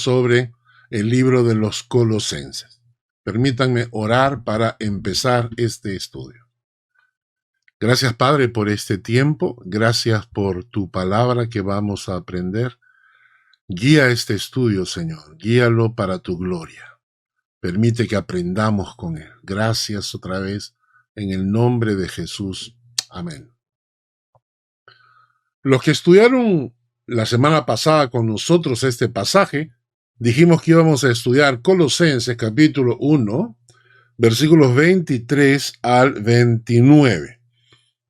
sobre el libro de los Colosenses. Permítanme orar para empezar este estudio. Gracias, Padre, por este tiempo. Gracias por tu palabra que vamos a aprender. Guía este estudio, Señor. Guíalo para tu gloria. Permite que aprendamos con él. Gracias otra vez en el nombre de Jesús. Amén. Los que estudiaron la semana pasada con nosotros este pasaje, dijimos que íbamos a estudiar Colosenses capítulo 1, versículos 23 al 29.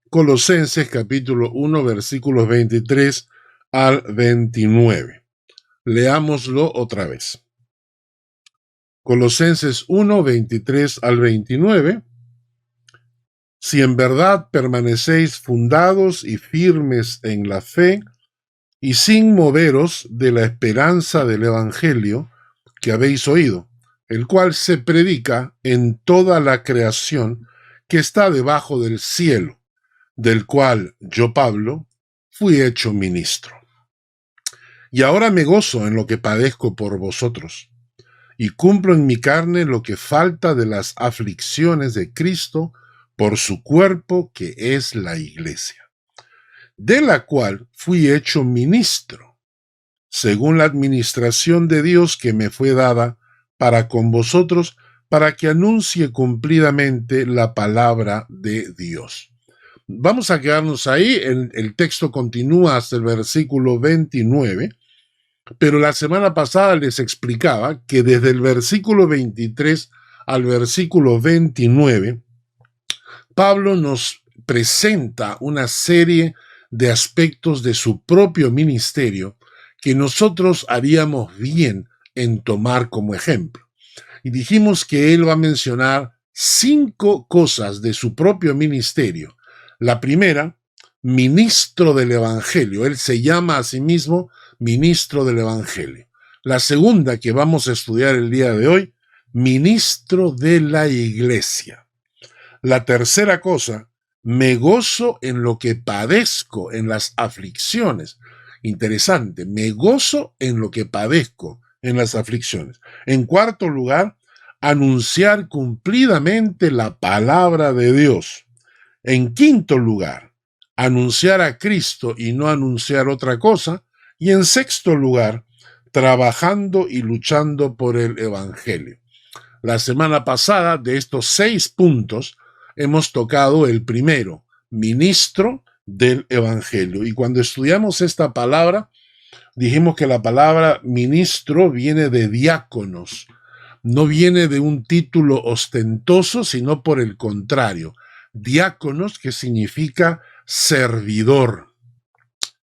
Colosenses capítulo 1, versículos 23 al 29. Leámoslo otra vez. Colosenses 1, 23 al 29. Si en verdad permanecéis fundados y firmes en la fe, y sin moveros de la esperanza del Evangelio que habéis oído, el cual se predica en toda la creación que está debajo del cielo, del cual yo, Pablo, fui hecho ministro. Y ahora me gozo en lo que padezco por vosotros, y cumplo en mi carne lo que falta de las aflicciones de Cristo por su cuerpo, que es la Iglesia, de la cual fui hecho ministro, según la administración de Dios que me fue dada para con vosotros, para que anuncie cumplidamente la palabra de Dios. Vamos a quedarnos ahí, el texto continúa hasta el versículo 29, pero la semana pasada les explicaba que desde el versículo 23 al versículo 29, Pablo nos presenta una serie de aspectos de su propio ministerio que nosotros haríamos bien en tomar como ejemplo. Y dijimos que él va a mencionar 5 cosas de su propio ministerio. La primera, ministro del Evangelio. Él se llama a sí mismo ministro del Evangelio. La segunda, que vamos a estudiar el día de hoy, ministro de la Iglesia. La tercera cosa, me gozo en lo que padezco, en las aflicciones. Interesante, me gozo en lo que padezco, en las aflicciones. En cuarto lugar, anunciar cumplidamente la palabra de Dios. En quinto lugar, anunciar a Cristo y no anunciar otra cosa. Y en sexto lugar, trabajando y luchando por el Evangelio. La semana pasada, de estos 6 puntos, hemos tocado el primero, ministro del Evangelio. Y cuando estudiamos esta palabra, dijimos que la palabra ministro viene de diáconos. No viene de un título ostentoso, sino por el contrario. Diáconos, que significa servidor.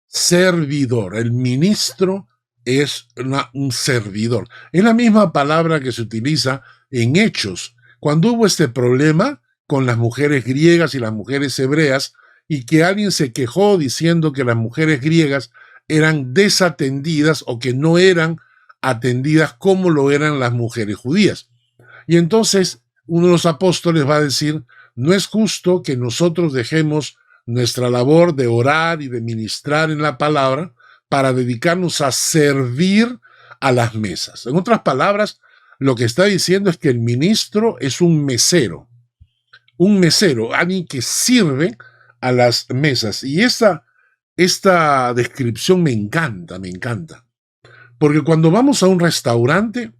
Servidor. El ministro es un servidor. Es la misma palabra que se utiliza en Hechos. Cuando hubo este problema con las mujeres griegas y las mujeres hebreas, y que alguien se quejó diciendo que las mujeres griegas eran desatendidas o que no eran atendidas como lo eran las mujeres judías. Y entonces uno de los apóstoles va a decir, no es justo que nosotros dejemos nuestra labor de orar y de ministrar en la palabra para dedicarnos a servir a las mesas. En otras palabras, lo que está diciendo es que el ministro es un mesero, alguien que sirve a las mesas. Y esta descripción me encanta, porque cuando vamos a un restaurante,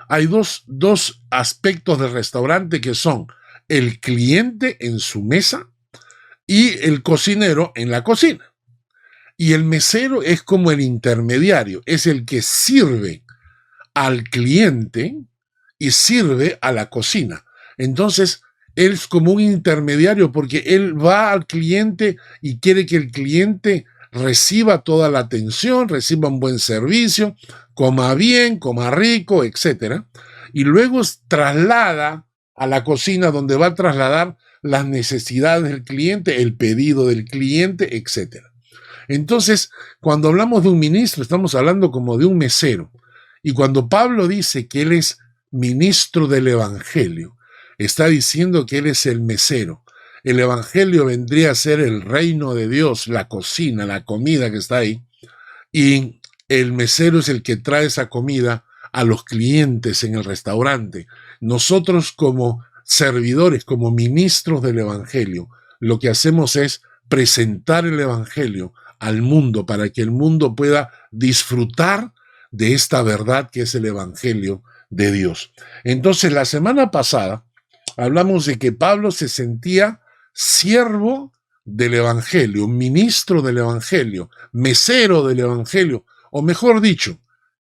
hay dos aspectos del restaurante que son el cliente en su mesa y el cocinero en la cocina. Y el mesero es como el intermediario, es el que sirve al cliente y sirve a la cocina. Entonces, él es como un intermediario porque él va al cliente y quiere que el cliente reciba toda la atención, reciba un buen servicio, coma bien, coma rico, etc. Y luego traslada a la cocina donde va a trasladar las necesidades del cliente, el pedido del cliente, etc. Entonces, cuando hablamos de un ministro, estamos hablando como de un mesero. Y cuando Pablo dice que él es ministro del Evangelio, está diciendo que él es el mesero. El Evangelio vendría a ser el reino de Dios, la cocina, la comida que está ahí. Y El mesero es el que trae esa comida a los clientes en el restaurante. Nosotros como servidores, como ministros del Evangelio, lo que hacemos es presentar el Evangelio al mundo para que el mundo pueda disfrutar de esta verdad que es el Evangelio de Dios. Entonces, la semana pasada hablamos de que Pablo se sentía siervo del Evangelio, ministro del Evangelio, mesero del Evangelio, o mejor dicho,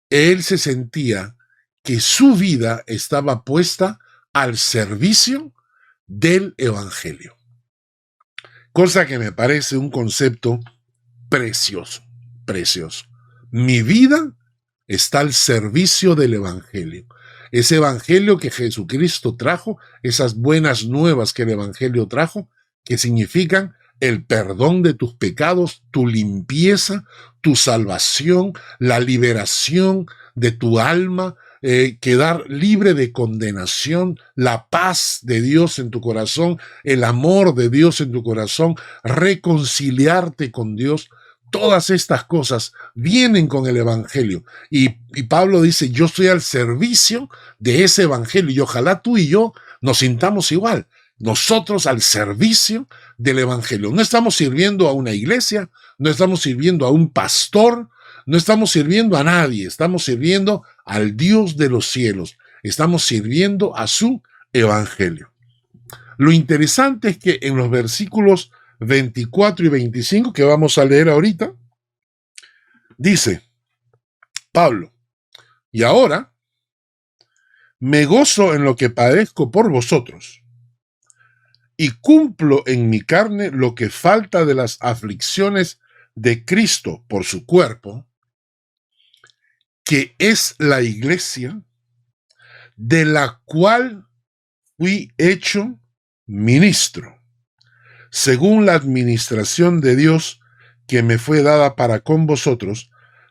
él se sentía que su vida estaba puesta al servicio del Evangelio. Cosa que me parece un concepto precioso, precioso. Mi vida está al servicio del Evangelio. Ese Evangelio que Jesucristo trajo, esas buenas nuevas que el Evangelio trajo, que significan el perdón de tus pecados, tu limpieza, tu salvación, la liberación de tu alma, quedar libre de condenación, la paz de Dios en tu corazón, el amor de Dios en tu corazón, reconciliarte con Dios. Todas estas cosas vienen con el Evangelio. Y Pablo dice, yo estoy al servicio de ese Evangelio y ojalá tú y yo nos sintamos igual. Nosotros al servicio del Evangelio. No estamos sirviendo a una iglesia, no estamos sirviendo a un pastor, no estamos sirviendo a nadie, estamos sirviendo al Dios de los cielos. Estamos sirviendo a su Evangelio. Lo interesante es que en los versículos 24 y 25, que vamos a leer ahorita, dice Pablo, y ahora me gozo en lo que padezco por vosotros, y cumplo en mi carne lo que falta de las aflicciones de Cristo por su cuerpo, que es la iglesia, de la cual fui hecho ministro, según la administración de Dios que me fue dada para con vosotros,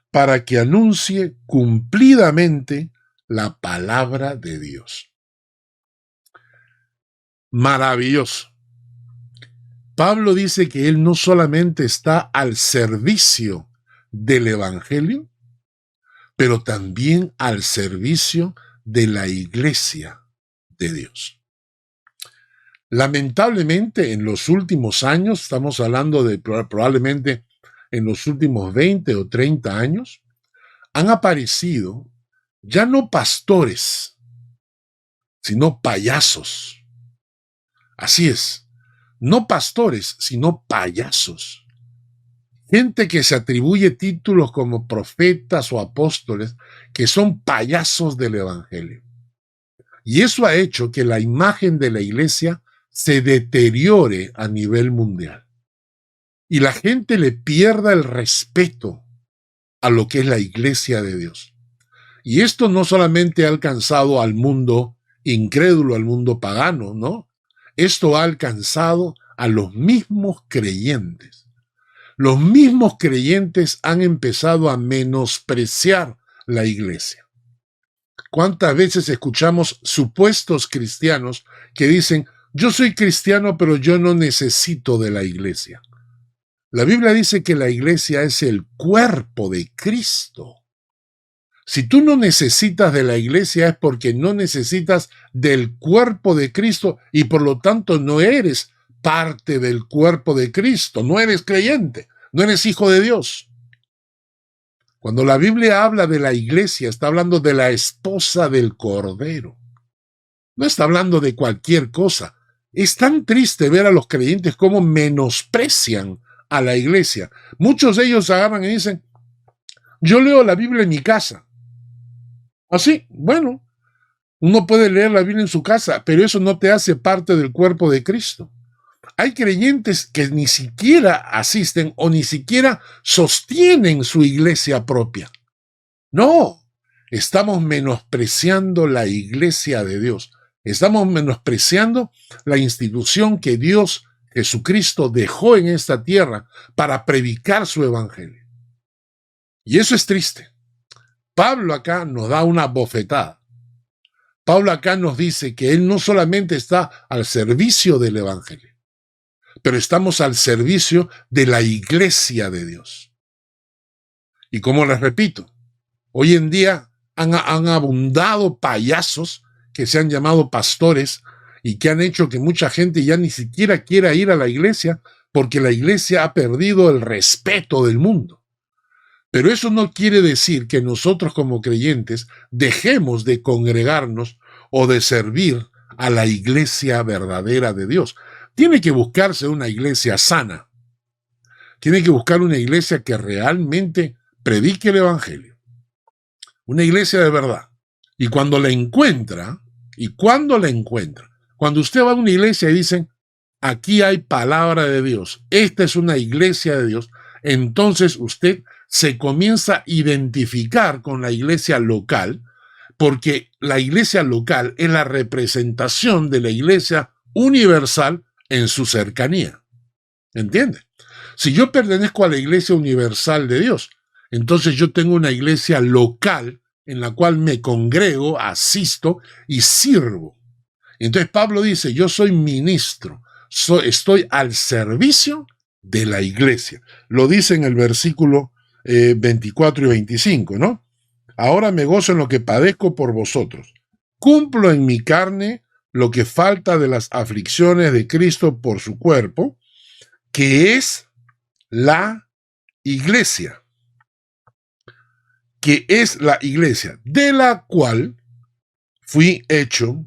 para que anuncie cumplidamente la palabra de Dios. Maravilloso. Pablo dice que él no solamente está al servicio del Evangelio, pero también al servicio de la iglesia de Dios. Lamentablemente, en los últimos años, estamos hablando de probablemente en los últimos 20 o 30 años, han aparecido ya no pastores, sino payasos. Así es, no pastores, sino payasos. Gente que se atribuye títulos como profetas o apóstoles, que son payasos del Evangelio. Y eso ha hecho que la imagen de la iglesia se deteriore a nivel mundial. Y la gente le pierda el respeto a lo que es la iglesia de Dios. Y esto no solamente ha alcanzado al mundo incrédulo, al mundo pagano, ¿no? Esto ha alcanzado a los mismos creyentes. Los mismos creyentes han empezado a menospreciar la iglesia. ¿Cuántas veces escuchamos supuestos cristianos que dicen, yo soy cristiano, pero yo no necesito de la iglesia? La Biblia dice que la iglesia es el cuerpo de Cristo. Si tú no necesitas de la iglesia es porque no necesitas del cuerpo de Cristo y por lo tanto no eres parte del cuerpo de Cristo, no eres creyente, no eres hijo de Dios. Cuando la Biblia habla de la iglesia, está hablando de la esposa del Cordero. No está hablando de cualquier cosa. Es tan triste ver a los creyentes cómo menosprecian a la iglesia. Muchos de ellos agarran y dicen, yo leo la Biblia en mi casa. Así, bueno, uno puede leer la Biblia en su casa, pero eso no te hace parte del cuerpo de Cristo. Hay creyentes que ni siquiera asisten o ni siquiera sostienen su iglesia propia. No, estamos menospreciando la iglesia de Dios. Estamos menospreciando la institución que Dios, Jesucristo, dejó en esta tierra para predicar su evangelio. Y eso es triste. Pablo acá nos da una bofetada. Pablo acá nos dice que él no solamente está al servicio del evangelio, pero estamos al servicio de la iglesia de Dios. Y como les repito, hoy en día han abundado payasos que se han llamado pastores y que han hecho que mucha gente ya ni siquiera quiera ir a la iglesia porque la iglesia ha perdido el respeto del mundo. Pero eso no quiere decir que nosotros como creyentes dejemos de congregarnos o de servir a la iglesia verdadera de Dios. Tiene que buscarse una iglesia sana. Tiene que buscar una iglesia que realmente predique el evangelio. Una iglesia de verdad. Y cuando la encuentra, cuando usted va a una iglesia y dicen, aquí hay palabra de Dios, esta es una iglesia de Dios, entonces usted se comienza a identificar con la iglesia local, porque la iglesia local es la representación de la iglesia universal en su cercanía. ¿Entiende? Si yo pertenezco a la iglesia universal de Dios, entonces yo tengo una iglesia local en la cual me congrego, asisto y sirvo. Entonces Pablo dice, yo soy ministro, estoy al servicio de la iglesia. Lo dice en el versículo 24 y 25, ¿no? Ahora me gozo en lo que padezco por vosotros. Cumplo en mi carne lo que falta de las aflicciones de Cristo por su cuerpo, que es la iglesia. Que es la iglesia, de la cual fui hecho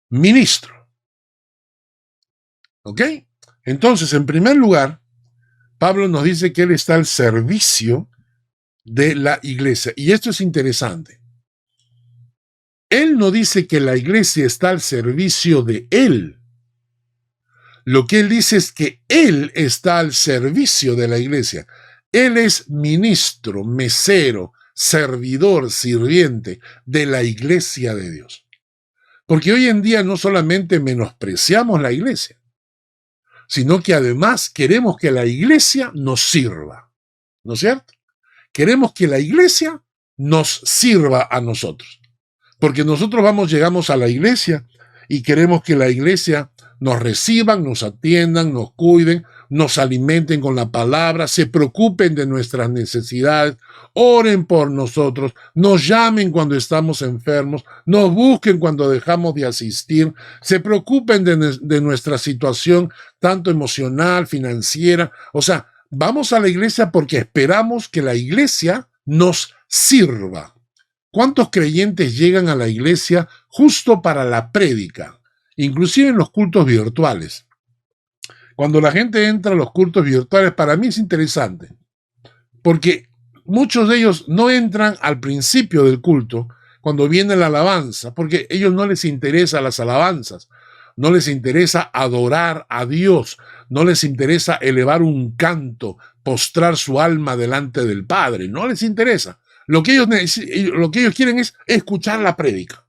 ministro. ¿Ok? Entonces, en primer lugar, Pablo nos dice que él está al servicio de la iglesia. Y esto es interesante. Él no dice que la iglesia está al servicio de él. Lo que él dice es que él está al servicio de la iglesia. Él es ministro, mesero, servidor, sirviente de la iglesia de Dios. Porque hoy en día no solamente menospreciamos la iglesia, sino que además queremos que la iglesia nos sirva. ¿No es cierto? Queremos que la iglesia nos sirva a nosotros. Porque nosotros llegamos a la iglesia y queremos que la iglesia nos reciban, nos atiendan, nos cuiden, nos alimenten con la palabra, se preocupen de nuestras necesidades, oren por nosotros, nos llamen cuando estamos enfermos, nos busquen cuando dejamos de asistir, se preocupen de nuestra situación, tanto emocional, financiera. O sea, vamos a la iglesia porque esperamos que la iglesia nos sirva. ¿Cuántos creyentes llegan a la iglesia justo para la prédica? Inclusive en los cultos virtuales. Cuando la gente entra a los cultos virtuales, para mí es interesante, porque muchos de ellos no entran al principio del culto, cuando viene la alabanza, porque a ellos no les interesan las alabanzas, no les interesa adorar a Dios, no les interesa elevar un canto, postrar su alma delante del Padre, no les interesa. Lo que ellos quieren es escuchar la prédica.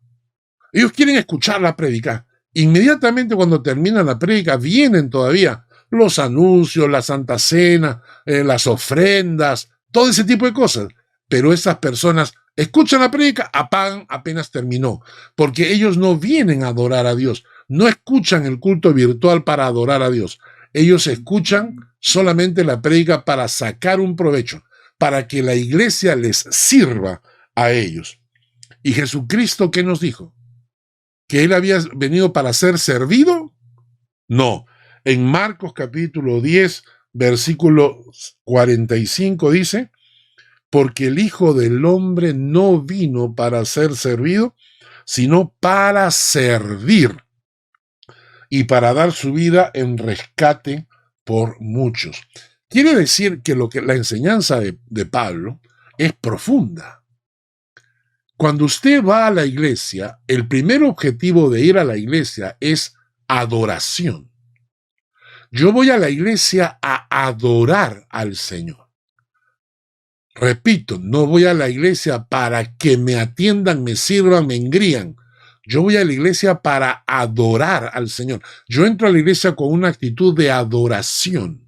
Ellos quieren escuchar la prédica. Inmediatamente cuando termina la prédica vienen todavía los anuncios, la Santa Cena, las ofrendas, todo ese tipo de cosas. Pero esas personas escuchan la prédica, apagan apenas terminó, porque ellos no vienen a adorar a Dios, no escuchan el culto virtual para adorar a Dios. Ellos escuchan solamente la prédica para sacar un provecho, para que la iglesia les sirva a ellos. ¿Y Jesucristo qué nos dijo? ¿Que él había venido para ser servido? No. En Marcos capítulo 10, versículo 45 dice, porque el Hijo del Hombre no vino para ser servido, sino para servir y para dar su vida en rescate por muchos. Quiere decir que la enseñanza de Pablo es profunda. Cuando usted va a la iglesia, el primer objetivo de ir a la iglesia es adoración. Yo voy a la iglesia a adorar al Señor. Repito, no voy a la iglesia para que me atiendan, me sirvan, me engrían. Yo voy a la iglesia para adorar al Señor. Yo entro a la iglesia con una actitud de adoración.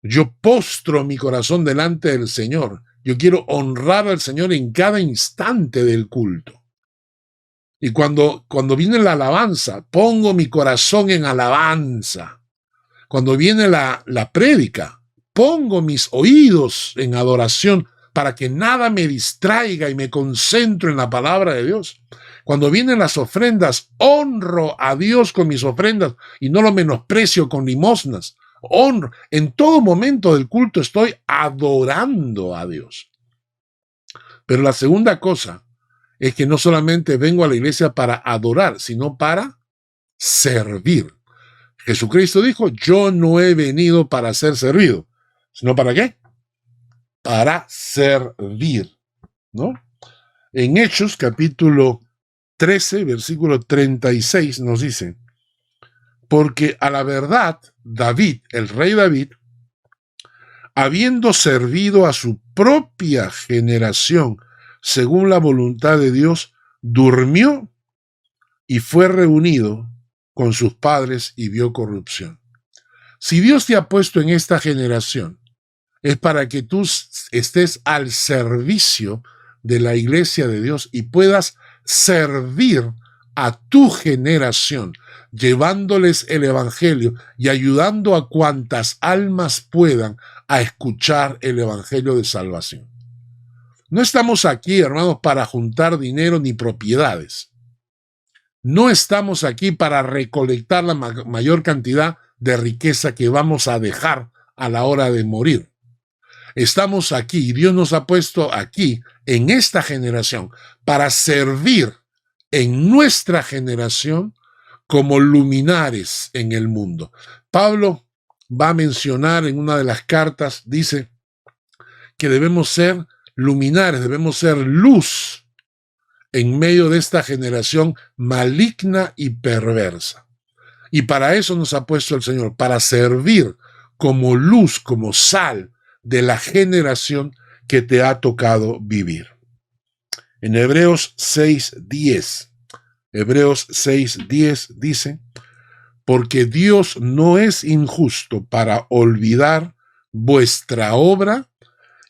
Yo postro mi corazón delante del Señor. Yo quiero honrar al Señor en cada instante del culto. Y cuando viene la alabanza, pongo mi corazón en alabanza. Cuando viene la prédica, pongo mis oídos en adoración para que nada me distraiga y me concentro en la palabra de Dios. Cuando vienen las ofrendas, honro a Dios con mis ofrendas y no lo menosprecio con limosnas. Honro. En todo momento del culto estoy adorando a Dios. Pero la segunda cosa es que no solamente vengo a la iglesia para adorar, sino para servir. Jesucristo dijo, yo no he venido para ser servido, sino ¿para qué? Para servir, ¿no? En Hechos, capítulo 13, versículo 36, nos dice, porque a la verdad, David, el rey David, habiendo servido a su propia generación según la voluntad de Dios, durmió y fue reunido con sus padres y vio corrupción. Si Dios te ha puesto en esta generación, es para que tú estés al servicio de la iglesia de Dios y puedas servir a tu generación, llevándoles el evangelio y ayudando a cuantas almas puedan a escuchar el evangelio de salvación. No estamos aquí, hermanos, para juntar dinero ni propiedades. No estamos aquí para recolectar la mayor cantidad de riqueza que vamos a dejar a la hora de morir. Estamos aquí y Dios nos ha puesto aquí, en esta generación, para servir en nuestra generación como luminares en el mundo. Pablo va a mencionar en una de las cartas, dice que debemos ser luminares, debemos ser luz en medio de esta generación maligna y perversa. Y para eso nos ha puesto el Señor, para servir como luz, como sal de la generación que te ha tocado vivir. En Hebreos 6:10, Hebreos 6:10 dice, porque Dios no es injusto para olvidar vuestra obra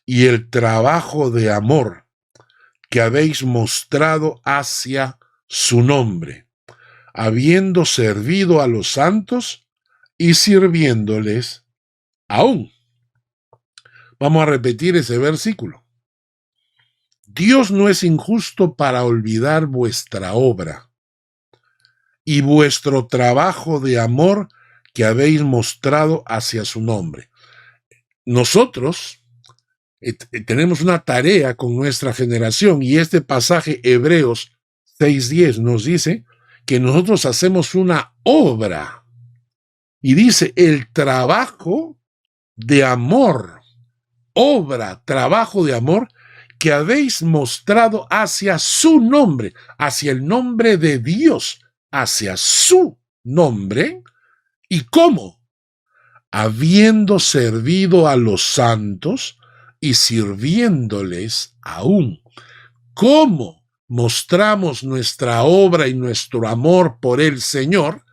y el trabajo de amor que habéis mostrado hacia su nombre, habiendo servido a los santos y sirviéndoles aún. Vamos a repetir ese versículo. Dios no es injusto para olvidar vuestra obra y vuestro trabajo de amor que habéis mostrado hacia su nombre. Nosotros tenemos una tarea con nuestra generación y este pasaje Hebreos 6:10 nos dice que nosotros hacemos una obra y dice el trabajo de amor, obra, trabajo de amor que habéis mostrado hacia su nombre, hacia el nombre de Dios, hacia su nombre. ¿Y cómo? Habiendo servido a los santos y sirviéndoles aún. ¿Cómo mostramos nuestra obra y nuestro amor por el Señor?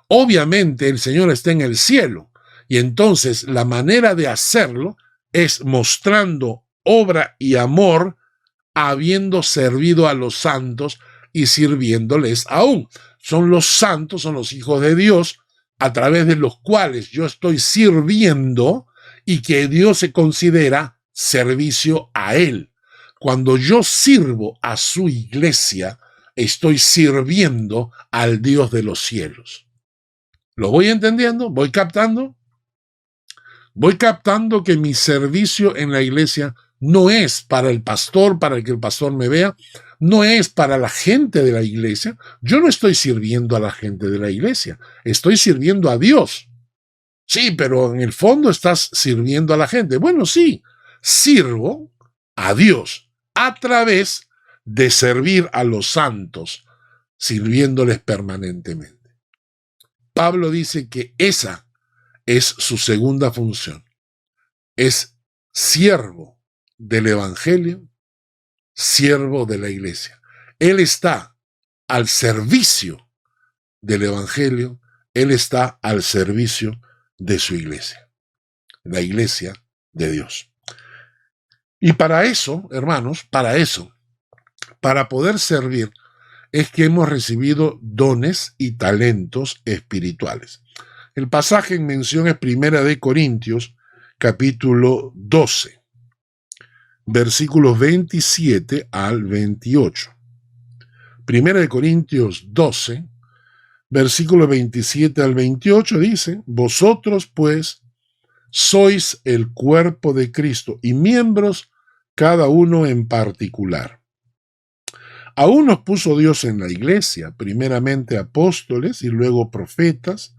Obviamente el Señor está en el cielo y entonces la manera de hacerlo es mostrando obra y amor habiendo servido a los santos y sirviéndoles aún. Son los santos, son los hijos de Dios a través de los cuales yo estoy sirviendo y que Dios se considera servicio a Él. Cuando yo sirvo a su iglesia, estoy sirviendo al Dios de los cielos. ¿Lo voy entendiendo? ¿Voy captando? Voy captando que mi servicio en la iglesia no es para el pastor, para que el pastor me vea, no es para la gente de la iglesia. Yo no estoy sirviendo a la gente de la iglesia, estoy sirviendo a Dios. Sí, pero en el fondo estás sirviendo a la gente. Bueno, sí, sirvo a Dios a través de servir a los santos, sirviéndoles permanentemente. Pablo dice que esa es su segunda función. Es siervo del evangelio, siervo de la iglesia. Él está al servicio del evangelio, él está al servicio de su iglesia, la iglesia de Dios. Y para eso, hermanos, para poder servir, es que hemos recibido dones y talentos espirituales. El pasaje en mención es 1 Corintios, capítulo 12. versículos 27 al 28. Primera de Corintios 12, versículos 27 al 28 dice: vosotros pues sois el cuerpo de Cristo y miembros cada uno en particular. A unos puso Dios en la iglesia, primeramente apóstoles y luego profetas,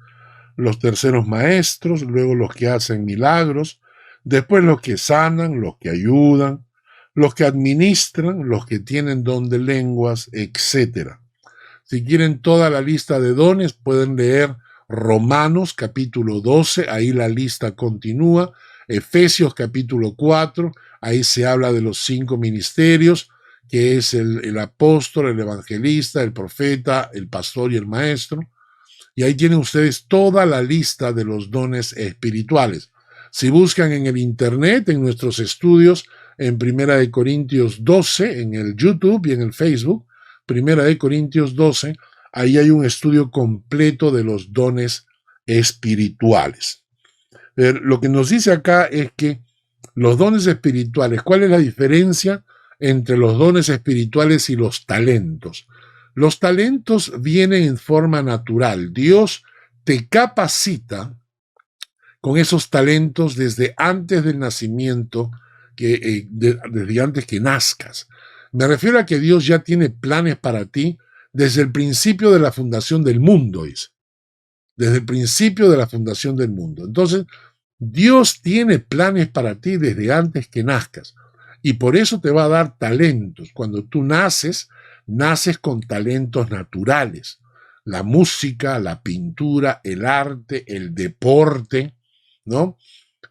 los terceros maestros, luego los que hacen milagros, después los que sanan, los que ayudan, los que administran, los que tienen don de lenguas, etc. Si quieren toda la lista de dones, pueden leer Romanos capítulo 12, ahí la lista continúa, Efesios capítulo 4, ahí se habla de los 5 ministerios, que es el apóstol, el evangelista, el profeta, el pastor y el maestro. Y ahí tienen ustedes toda la lista de los dones espirituales. Si buscan en el internet, en nuestros estudios, en Primera de Corintios 12, en el YouTube y en el Facebook, Primera de Corintios 12, ahí hay un estudio completo de los dones espirituales. Lo que nos dice acá es que los dones espirituales, ¿cuál es la diferencia entre los dones espirituales y los talentos? Los talentos vienen en forma natural. Dios te capacita con esos talentos desde antes del nacimiento, desde antes que nazcas. Me refiero a que Dios ya tiene planes para ti desde el principio de la fundación del mundo, dice. Desde el principio de la fundación del mundo. Entonces, Dios tiene planes para ti desde antes que nazcas. Y por eso te va a dar talentos. Cuando tú naces, naces con talentos naturales. La música, la pintura, el arte, el deporte, ¿no?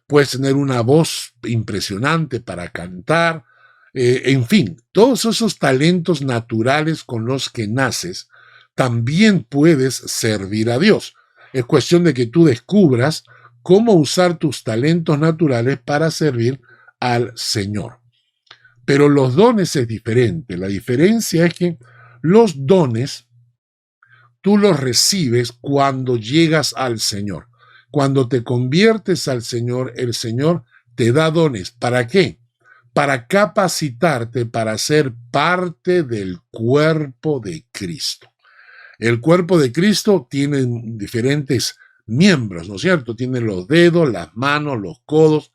Puedes tener una voz impresionante para cantar. En fin, todos esos talentos naturales con los que naces, también puedes servir a Dios. Es cuestión de que tú descubras cómo usar tus talentos naturales para servir al Señor. Pero los dones es diferente. La diferencia es que los dones tú los recibes cuando llegas al Señor. Cuando te conviertes al Señor, el Señor te da dones. ¿Para qué? Para capacitarte para ser parte del cuerpo de Cristo. El cuerpo de Cristo tiene diferentes miembros, ¿no es cierto? Tiene los dedos, las manos, los codos,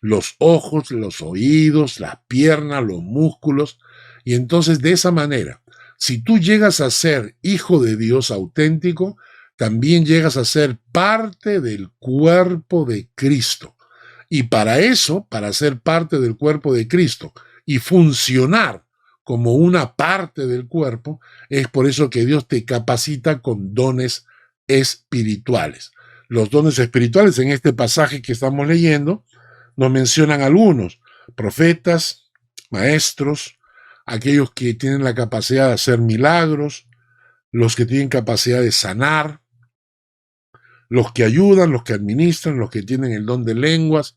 los ojos, los oídos, las piernas, los músculos. Y entonces de esa manera, si tú llegas a ser hijo de Dios auténtico, también llegas a ser parte del cuerpo de Cristo. Y para eso, para ser parte del cuerpo de Cristo y funcionar como una parte del cuerpo, es por eso que Dios te capacita con dones espirituales. Los dones espirituales, en este pasaje que estamos leyendo, nos mencionan algunos: profetas, maestros, aquellos que tienen la capacidad de hacer milagros, los que tienen capacidad de sanar, los que ayudan, los que administran, los que tienen el don de lenguas.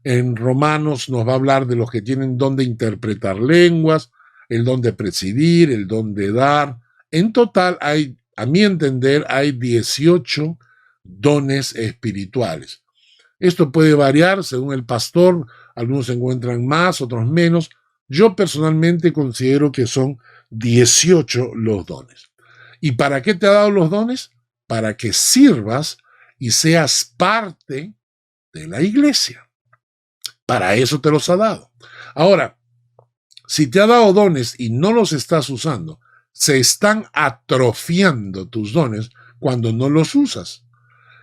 En Romanos nos va a hablar de los que tienen don de interpretar lenguas, el don de presidir, el don de dar. En total hay, a mi entender, hay 18 dones espirituales. Esto puede variar según el pastor, algunos se encuentran más, otros menos. Yo personalmente considero que son 18 los dones. ¿Y para qué te ha dado los dones? Para que sirvas y seas parte de la iglesia. Para eso te los ha dado. Ahora, si te ha dado dones y no los estás usando, se están atrofiando tus dones cuando no los usas.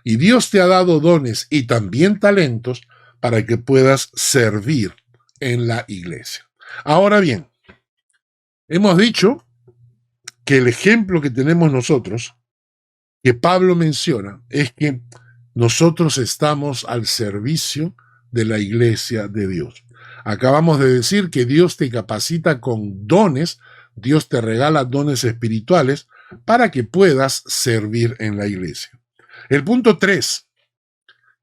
Y Dios te ha dado dones y también talentos para que puedas servir en la iglesia. Ahora bien, hemos dicho que el ejemplo que tenemos nosotros, que Pablo menciona, es que nosotros estamos al servicio de la iglesia de Dios. Acabamos de decir que Dios te capacita con dones, Dios te regala dones espirituales para que puedas servir en la iglesia. El punto 3.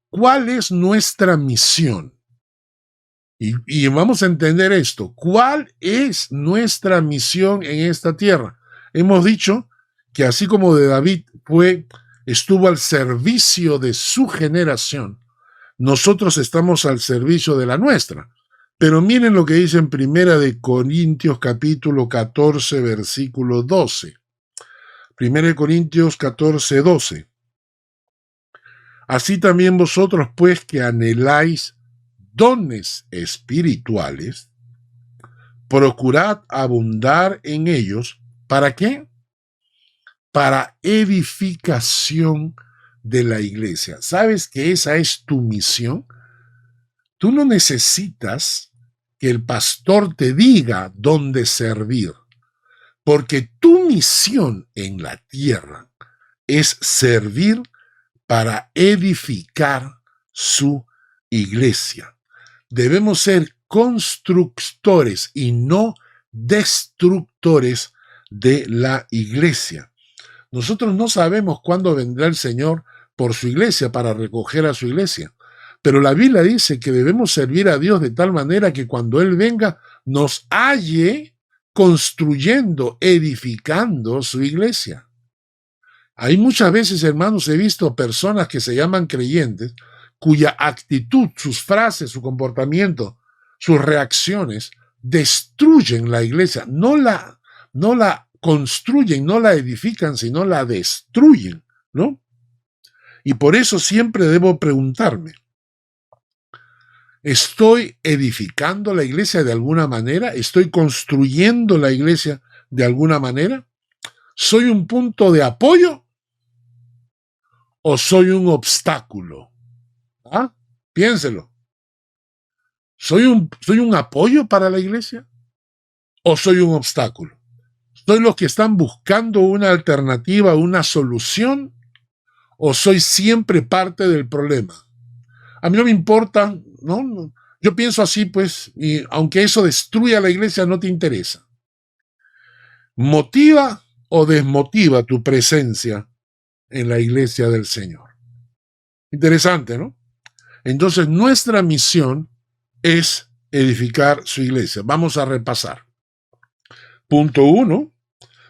¿Cuál es nuestra misión? Y vamos a entender esto. ¿Cuál es nuestra misión en esta tierra? Hemos dicho que así como de David estuvo al servicio de su generación, nosotros estamos al servicio de la nuestra. Pero miren lo que dice en Primera de Corintios capítulo 14, versículo 12. Primera de Corintios 14, 12. Así también vosotros, pues, que anheláis dones espirituales, procurad abundar en ellos. ¿Para qué? Para edificación de la iglesia. ¿Sabes que esa es tu misión? Tú no necesitas que el pastor te diga dónde servir, porque tu misión en la tierra es servir para edificar su iglesia. Debemos ser constructores y no destructores de la iglesia. Nosotros no sabemos cuándo vendrá el Señor por su iglesia para recoger a su iglesia, pero la Biblia dice que debemos servir a Dios de tal manera que cuando Él venga nos halle construyendo, edificando su iglesia. Hay muchas veces, hermanos, he visto personas que se llaman creyentes, cuya actitud, sus frases, su comportamiento, sus reacciones destruyen la iglesia, no la construyen, no la edifican, sino la destruyen, ¿no? Y por eso siempre debo preguntarme, ¿estoy edificando la iglesia de alguna manera? ¿Estoy construyendo la iglesia de alguna manera? ¿Soy un punto de apoyo o soy un obstáculo? ¿Ah? Piénselo. ¿Soy un apoyo para la iglesia o soy un obstáculo? ¿Soy los que están buscando una alternativa, una solución, o soy siempre parte del problema? A mí no me importa, ¿no? Yo pienso así, pues, y aunque eso destruya la iglesia, no te interesa. ¿Motiva o desmotiva tu presencia en la iglesia del Señor? Interesante, ¿no? Entonces, nuestra misión es edificar su iglesia. Vamos a repasar. Punto 1.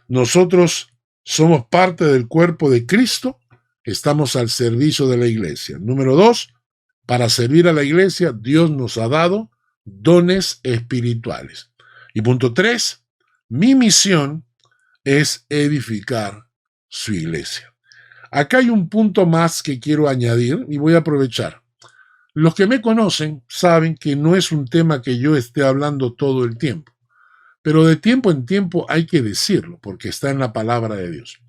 Nosotros somos parte del cuerpo de Cristo, estamos al servicio de la iglesia. Número 2, para servir a la iglesia, Dios nos ha dado dones espirituales. Y punto 3, mi misión es edificar su iglesia. Acá hay un punto más que quiero añadir y voy a aprovechar. Los que me conocen saben que no es un tema que yo esté hablando todo el tiempo. Pero de tiempo en tiempo hay que decirlo, porque está en la palabra de Dios.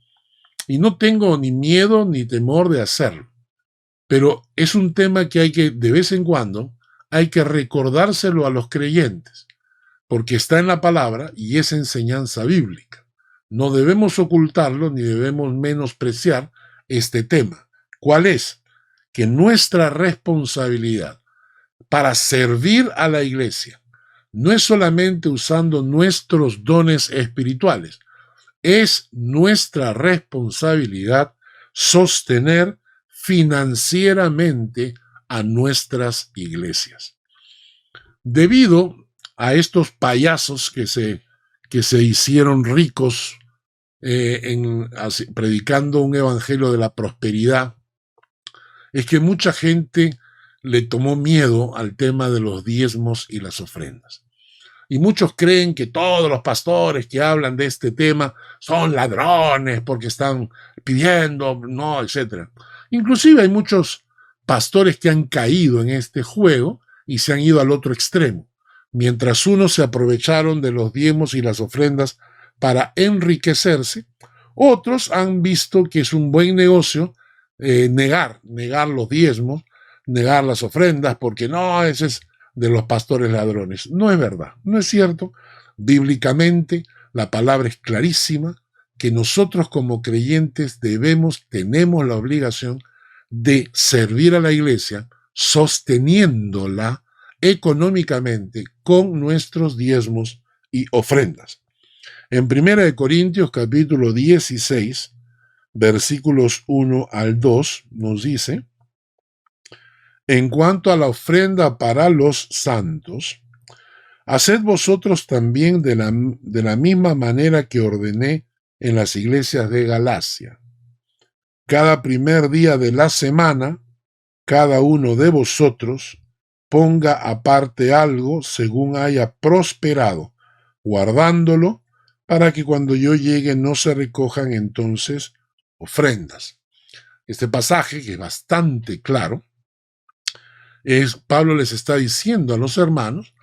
Y no tengo ni miedo ni temor de hacerlo. Pero es un tema que de vez en cuando, hay que recordárselo a los creyentes, porque está en la palabra y es enseñanza bíblica. No debemos ocultarlo ni debemos menospreciar este tema. ¿Cuál es? Que nuestra responsabilidad para servir a la iglesia no es solamente usando nuestros dones espirituales, es nuestra responsabilidad sostener financieramente a nuestras iglesias. Debido a estos payasos que se hicieron ricos predicando un evangelio de la prosperidad, es que mucha gente le tomó miedo al tema de los diezmos y las ofrendas. Y muchos creen que todos los pastores que hablan de este tema son ladrones porque están pidiendo, no, etc. Inclusive hay muchos pastores que han caído en este juego y se han ido al otro extremo. Mientras unos se aprovecharon de los diezmos y las ofrendas para enriquecerse, otros han visto que es un buen negocio negar los diezmos, negar las ofrendas, porque no, ese es de los pastores ladrones. No es verdad, no es cierto. Bíblicamente, la palabra es clarísima, que nosotros como creyentes tenemos la obligación de servir a la iglesia sosteniéndola económicamente con nuestros diezmos y ofrendas. En 1 Corintios capítulo 16, versículos 1 al 2, nos dice: en cuanto a la ofrenda para los santos, haced vosotros también de la misma manera que ordené en las iglesias de Galacia. Cada primer día de la semana, cada uno de vosotros ponga aparte algo según haya prosperado, guardándolo para que cuando yo llegue no se recojan entonces ofrendas. Este pasaje, que es bastante claro, Pablo les está diciendo a los hermanos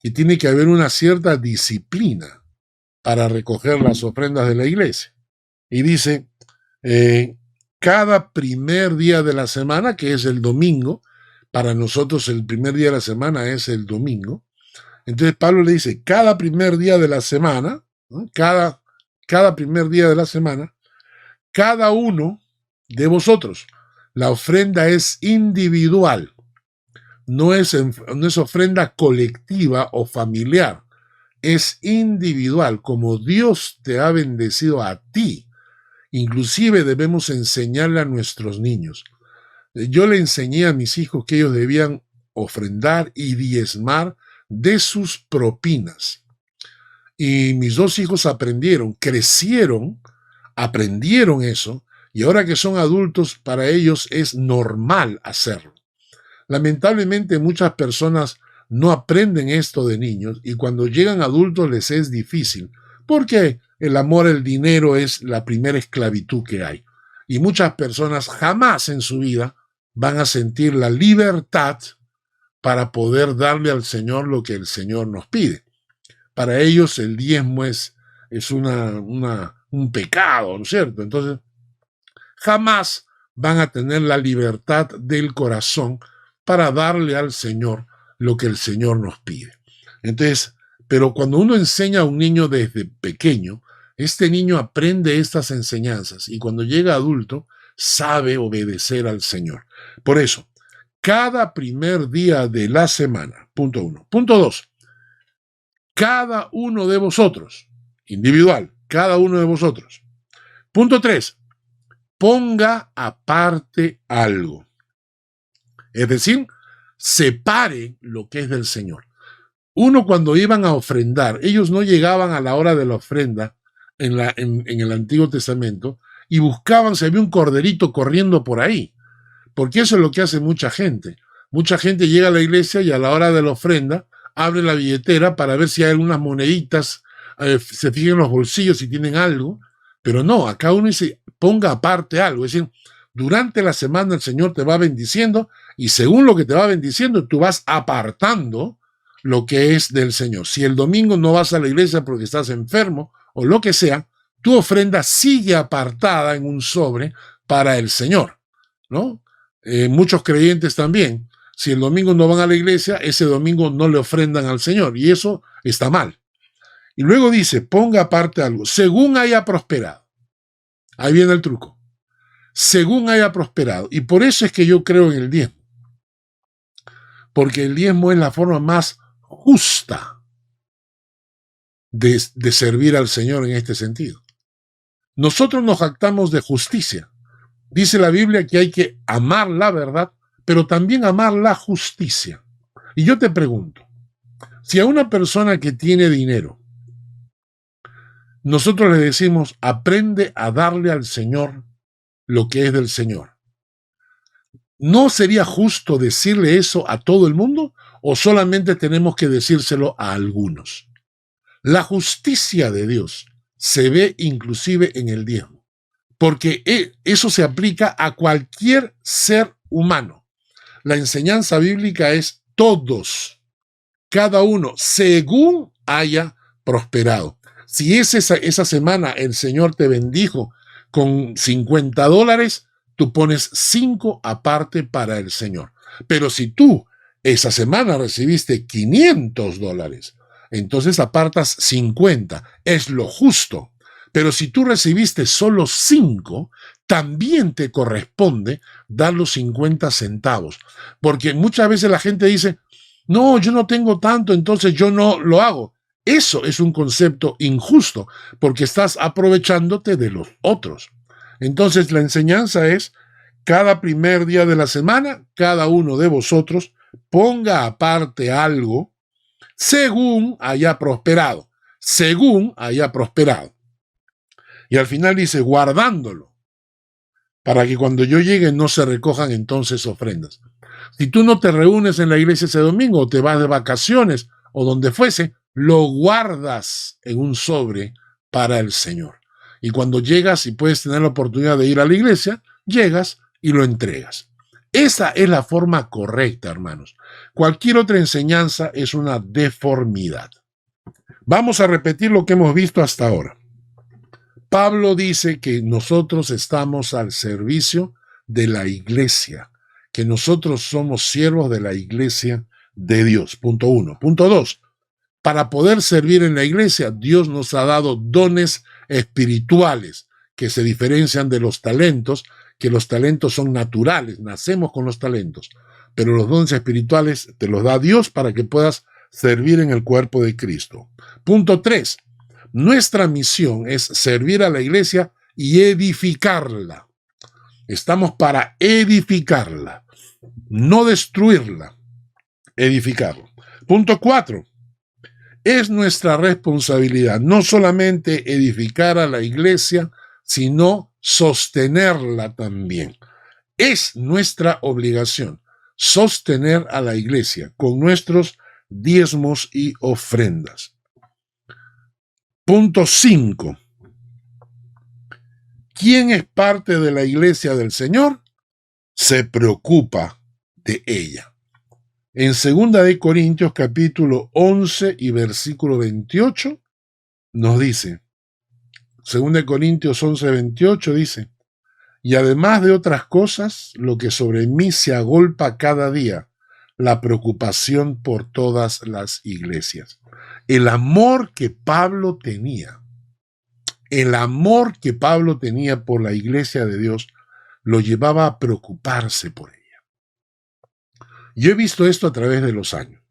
que tiene que haber una cierta disciplina para recoger las ofrendas de la iglesia. Y dice, cada primer día de la semana, que es el domingo, para nosotros el primer día de la semana es el domingo. Entonces Pablo le dice, cada primer día de la semana, ¿no? cada primer día de la semana, cada uno de vosotros, la ofrenda es individual, no es ofrenda colectiva o familiar, es individual, como Dios te ha bendecido a ti. Inclusive debemos enseñarle a nuestros niños. Yo le enseñé a mis hijos que ellos debían ofrendar y diezmar de sus propinas. Y mis dos hijos aprendieron, crecieron, aprendieron eso, y ahora que son adultos, para ellos es normal hacerlo. Lamentablemente muchas personas no aprenden esto de niños y cuando llegan adultos les es difícil, porque el amor al dinero es la primera esclavitud que hay. Y muchas personas jamás en su vida van a sentir la libertad para poder darle al Señor lo que el Señor nos pide. Para ellos el diezmo es un pecado, ¿no es cierto? Entonces, jamás van a tener la libertad del corazón para darle al Señor lo que el Señor nos pide. Entonces, pero cuando uno enseña a un niño desde pequeño, este niño aprende estas enseñanzas y cuando llega adulto sabe obedecer al Señor. Por eso, cada primer día de la semana, punto 1. Punto 2, cada uno de vosotros, individual, cada uno de vosotros. Punto 3, ponga aparte algo. Es decir, separe lo que es del Señor. Uno cuando iban a ofrendar, ellos no llegaban a la hora de la ofrenda en el Antiguo Testamento y buscaban si había un corderito corriendo por ahí, porque eso es lo que hace mucha gente. Mucha gente llega a la iglesia y a la hora de la ofrenda abre la billetera para ver si hay algunas moneditas, se fijan en los bolsillos si tienen algo, pero no, acá uno dice, ponga aparte algo, es decir, durante la semana el Señor te va bendiciendo y según lo que te va bendiciendo, tú vas apartando lo que es del Señor. Si el domingo no vas a la iglesia porque estás enfermo o lo que sea, tu ofrenda sigue apartada en un sobre para el Señor, ¿no? Muchos creyentes también, si el domingo no van a la iglesia, ese domingo no le ofrendan al Señor y eso está mal. Y luego dice, ponga aparte algo, según haya prosperado. Ahí viene el truco. Según haya prosperado. Y por eso es que yo creo en el diezmo. Porque el diezmo es la forma más justa de servir al Señor en este sentido. Nosotros nos jactamos de justicia. Dice la Biblia que hay que amar la verdad, pero también amar la justicia. Y yo te pregunto, si a una persona que tiene dinero, nosotros le decimos, aprende a darle al Señor lo que es del Señor, ¿no sería justo decirle eso a todo el mundo o solamente tenemos que decírselo a algunos? La justicia de Dios se ve inclusive en el diezmo, porque eso se aplica a cualquier ser humano. La enseñanza bíblica es todos, cada uno, según haya prosperado. Si esa semana el Señor te bendijo con $50, tú pones 5 aparte para el Señor. Pero si tú esa semana recibiste $500, entonces apartas 50. Es lo justo. Pero si tú recibiste solo 5, también te corresponde dar los 50 centavos. Porque muchas veces la gente dice, no, yo no tengo tanto, entonces yo no lo hago. Eso es un concepto injusto, porque estás aprovechándote de los otros. Entonces la enseñanza es, cada primer día de la semana, cada uno de vosotros ponga aparte algo según haya prosperado. Según haya prosperado. Y al final dice, guardándolo, para que cuando yo llegue no se recojan entonces ofrendas. Si tú no te reúnes en la iglesia ese domingo, o te vas de vacaciones, o donde fuese, lo guardas en un sobre para el Señor. Y cuando llegas y puedes tener la oportunidad de ir a la iglesia, llegas y lo entregas. Esa es la forma correcta, hermanos. Cualquier otra enseñanza es una deformidad. Vamos a repetir lo que hemos visto hasta ahora. Pablo dice que nosotros estamos al servicio de la iglesia, que nosotros somos siervos de la iglesia de Dios. Punto 1. Punto 2. Para poder servir en la iglesia, Dios nos ha dado dones espirituales que se diferencian de los talentos, que los talentos son naturales, nacemos con los talentos, pero los dones espirituales te los da Dios para que puedas servir en el cuerpo de Cristo. Punto 3. Nuestra misión es servir a la iglesia y edificarla. Estamos para edificarla, no destruirla, edificarla. Punto 4. Es nuestra responsabilidad no solamente edificar a la iglesia, sino sostenerla también. Es nuestra obligación sostener a la iglesia con nuestros diezmos y ofrendas. Punto 5. ¿Quién es parte de la iglesia del Señor? Se preocupa de ella. En 2 de Corintios capítulo 11 y versículo 28 nos dice, 2 de Corintios 11, 28 dice, y además de otras cosas, lo que sobre mí se agolpa cada día, la preocupación por todas las iglesias. El amor que Pablo tenía por la iglesia de Dios lo llevaba a preocuparse por ella. Yo he visto esto a través de los años.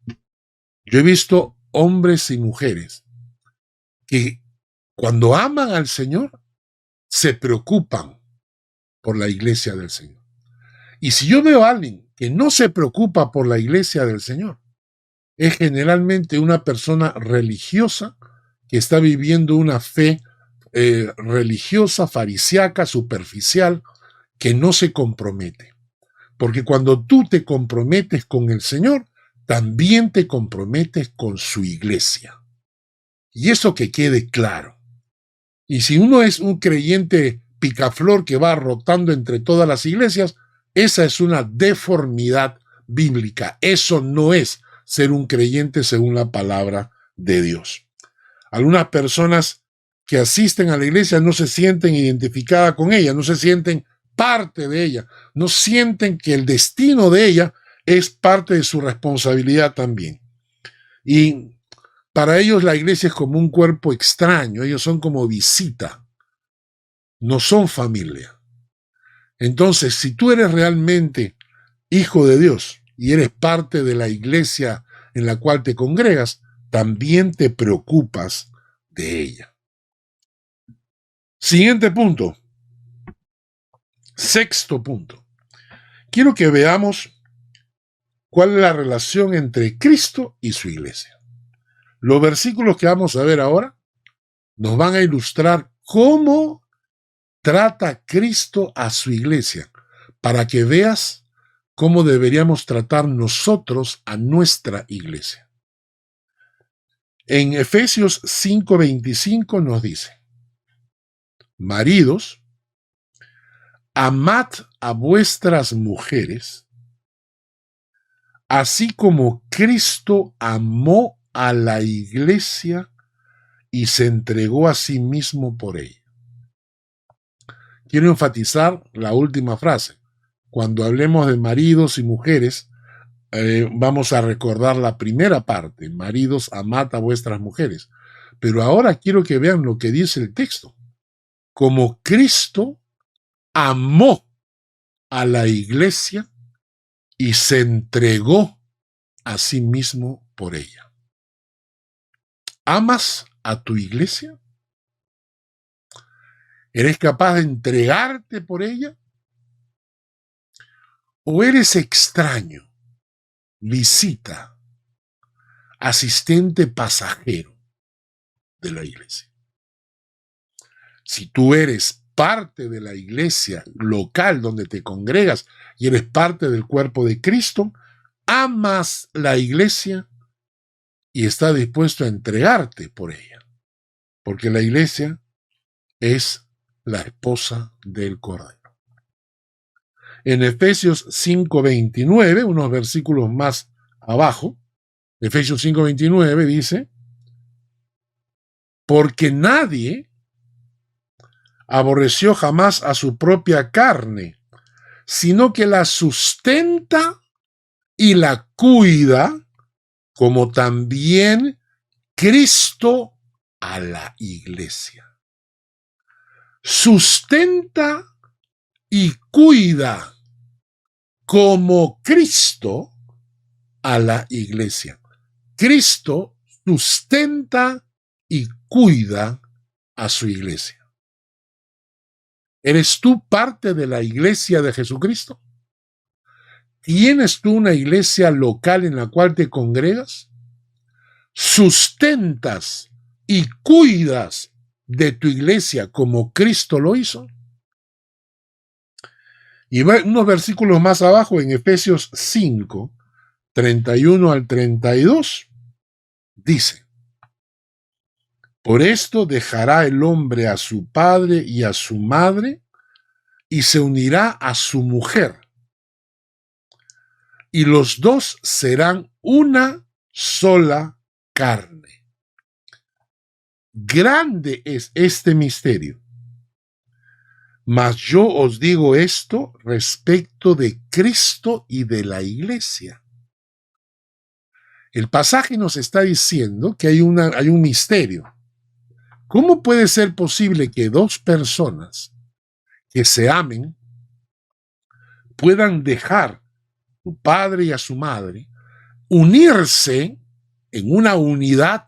Yo he visto hombres y mujeres que cuando aman al Señor se preocupan por la iglesia del Señor. Y si yo veo a alguien que no se preocupa por la iglesia del Señor, es generalmente una persona religiosa que está viviendo una fe religiosa, farisíaca, superficial, que no se compromete. Porque cuando tú te comprometes con el Señor, también te comprometes con su iglesia. Y eso que quede claro. Y si uno es un creyente picaflor que va rotando entre todas las iglesias, esa es una deformidad bíblica. Eso no es ser un creyente según la palabra de Dios. Algunas personas que asisten a la iglesia no se sienten identificadas con ella, no se sienten parte de ella, no sienten que el destino de ella es parte de su responsabilidad también. Y para ellos la iglesia es como un cuerpo extraño, ellos son como visita, no son familia. Entonces, si tú eres realmente hijo de Dios y eres parte de la iglesia en la cual te congregas, también te preocupas de ella. Siguiente punto. Sexto punto. Quiero que veamos cuál es la relación entre Cristo y su iglesia. Los versículos que vamos a ver ahora nos van a ilustrar cómo trata Cristo a su iglesia, para que veas cómo deberíamos tratar nosotros a nuestra iglesia. En Efesios 5:25 nos dice, maridos, amad a vuestras mujeres, así como Cristo amó a la iglesia y se entregó a sí mismo por ella. Quiero enfatizar la última frase. Cuando hablemos de maridos y mujeres, vamos a recordar la primera parte, maridos, amad a vuestras mujeres. Pero ahora quiero que vean lo que dice el texto. Como Cristo amó a la iglesia y se entregó a sí mismo por ella. ¿Amas a tu iglesia? ¿Eres capaz de entregarte por ella? ¿O eres extraño, visita, asistente pasajero de la iglesia? Si tú eres parte de la iglesia local donde te congregas y eres parte del cuerpo de Cristo, amas la iglesia y estás dispuesto a entregarte por ella, porque la iglesia es la esposa del Cordero. En Efesios 5:29, unos versículos más abajo, Efesios 5:29 dice: porque nadie aborreció jamás a su propia carne, sino que la sustenta y la cuida, como también Cristo a la iglesia. Sustenta y cuida como Cristo a la iglesia. Cristo sustenta y cuida a su iglesia. ¿Eres tú parte de la iglesia de Jesucristo? ¿Tienes tú una iglesia local en la cual te congregas? ¿Sustentas y cuidas de tu iglesia como Cristo lo hizo? Y unos versículos más abajo, en Efesios 5, 31 al 32, dice: por esto dejará el hombre a su padre y a su madre, y se unirá a su mujer, y los dos serán una sola carne. Grande es este misterio, mas yo os digo esto respecto de Cristo y de la iglesia. El pasaje nos está diciendo que hay un misterio. ¿Cómo puede ser posible que dos personas que se amen puedan dejar a su padre y a su madre, unirse en una unidad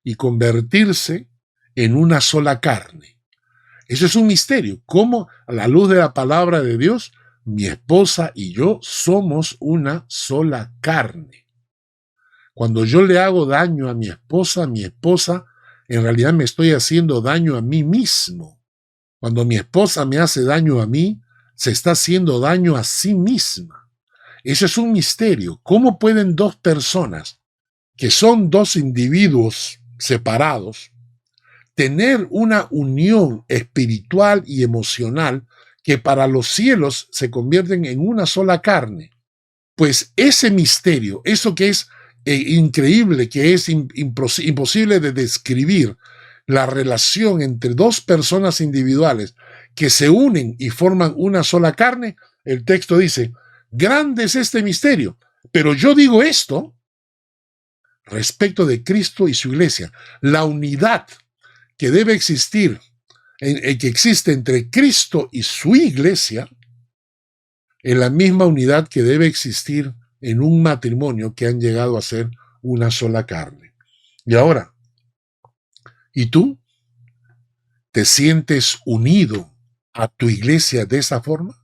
y convertirse en una sola carne? Eso es un misterio. ¿Cómo, a la luz de la palabra de Dios, mi esposa y yo somos una sola carne? Cuando yo le hago daño a mi esposa, en realidad me estoy haciendo daño a mí mismo. Cuando mi esposa me hace daño a mí, se está haciendo daño a sí misma. Eso es un misterio. ¿Cómo pueden dos personas, que son dos individuos separados, tener una unión espiritual y emocional que para los cielos se convierten en una sola carne? Pues ese misterio, eso que es increíble, que es imposible de describir, la relación entre dos personas individuales que se unen y forman una sola carne, el texto dice: grande es este misterio, pero yo digo esto respecto de Cristo y su iglesia. La unidad que debe existir, que existe entre Cristo y su iglesia, es la misma unidad que debe existir en un matrimonio que han llegado a ser una sola carne. Y ahora, ¿y tú? ¿Te sientes unido a tu iglesia de esa forma?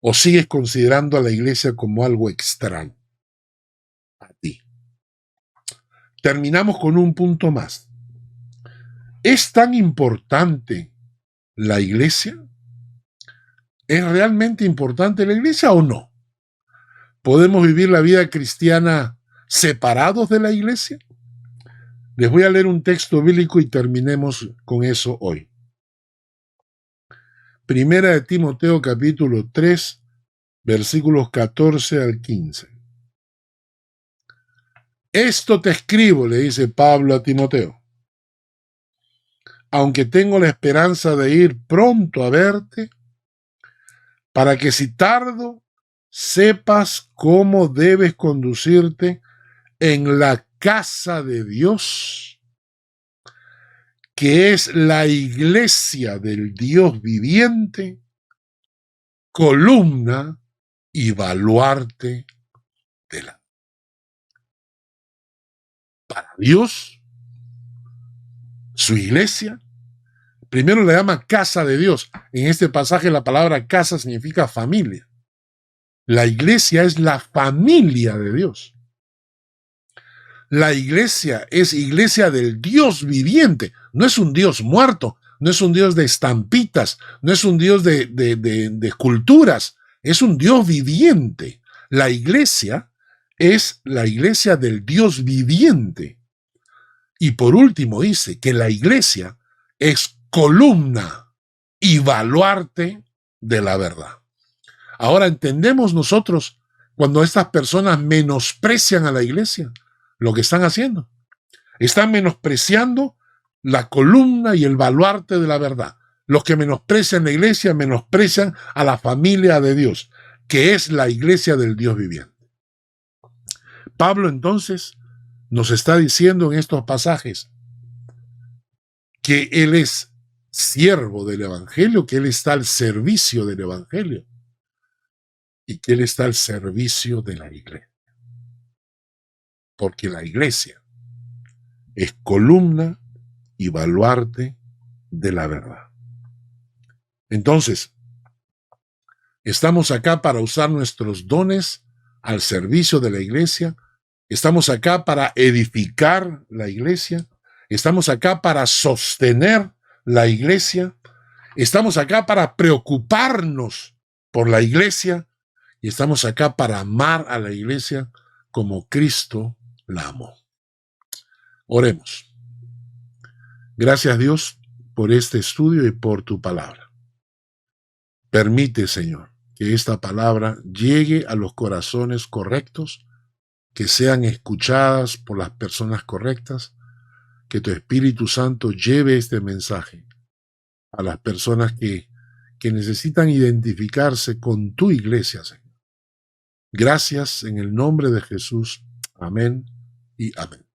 ¿O sigues considerando a la iglesia como algo extraño a ti? Terminamos con un punto más. ¿Es tan importante la iglesia? ¿Es realmente importante la iglesia o no? ¿Podemos vivir la vida cristiana separados de la iglesia? Les voy a leer un texto bíblico y terminemos con eso hoy. Primera de Timoteo capítulo 3, versículos 14 al 15. Esto te escribo, le dice Pablo a Timoteo, aunque tengo la esperanza de ir pronto a verte, para que si tardo, sepas cómo debes conducirte en la casa de Dios, que es la iglesia del Dios viviente, columna y baluarte de la. Para Dios, su iglesia, primero le llama casa de Dios. En este pasaje la palabra casa significa familia. La iglesia es la familia de Dios. La iglesia es iglesia del Dios viviente, no es un Dios muerto. no es un Dios de estampitas, no es un Dios de esculturas, es un Dios viviente. La iglesia es la iglesia del Dios viviente. Y por último dice que la iglesia es columna y baluarte de la verdad. Ahora entendemos nosotros cuando estas personas menosprecian a la iglesia, lo que están haciendo. Están menospreciando la columna y el baluarte de la verdad. Los que menosprecian la iglesia menosprecian a la familia de Dios, que es la iglesia del Dios viviente. Pablo entonces nos está diciendo en estos pasajes que él es siervo del evangelio, que él está al servicio del evangelio y que él está al servicio de la iglesia. Porque la iglesia es columna y baluarte de la verdad. Entonces, estamos acá para usar nuestros dones al servicio de la iglesia. Estamos acá para edificar la iglesia. Estamos acá para sostener la iglesia. Estamos acá para preocuparnos por la iglesia. Y estamos acá para amar a la iglesia como Cristo la amó. Oremos. Gracias, Dios, por este estudio y por tu palabra. Permite, Señor, que esta palabra llegue a los corazones correctos, que sean escuchadas por las personas correctas, que tu Espíritu Santo lleve este mensaje a las personas que necesitan identificarse con tu iglesia, Señor. Gracias en el nombre de Jesús. Amén y amén.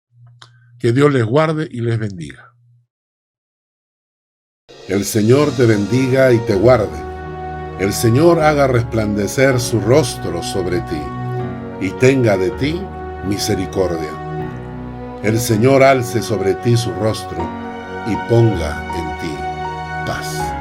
Que Dios les guarde y les bendiga. El Señor te bendiga y te guarde. El Señor haga resplandecer su rostro sobre ti y tenga de ti misericordia. El Señor alce sobre ti su rostro y ponga en ti paz.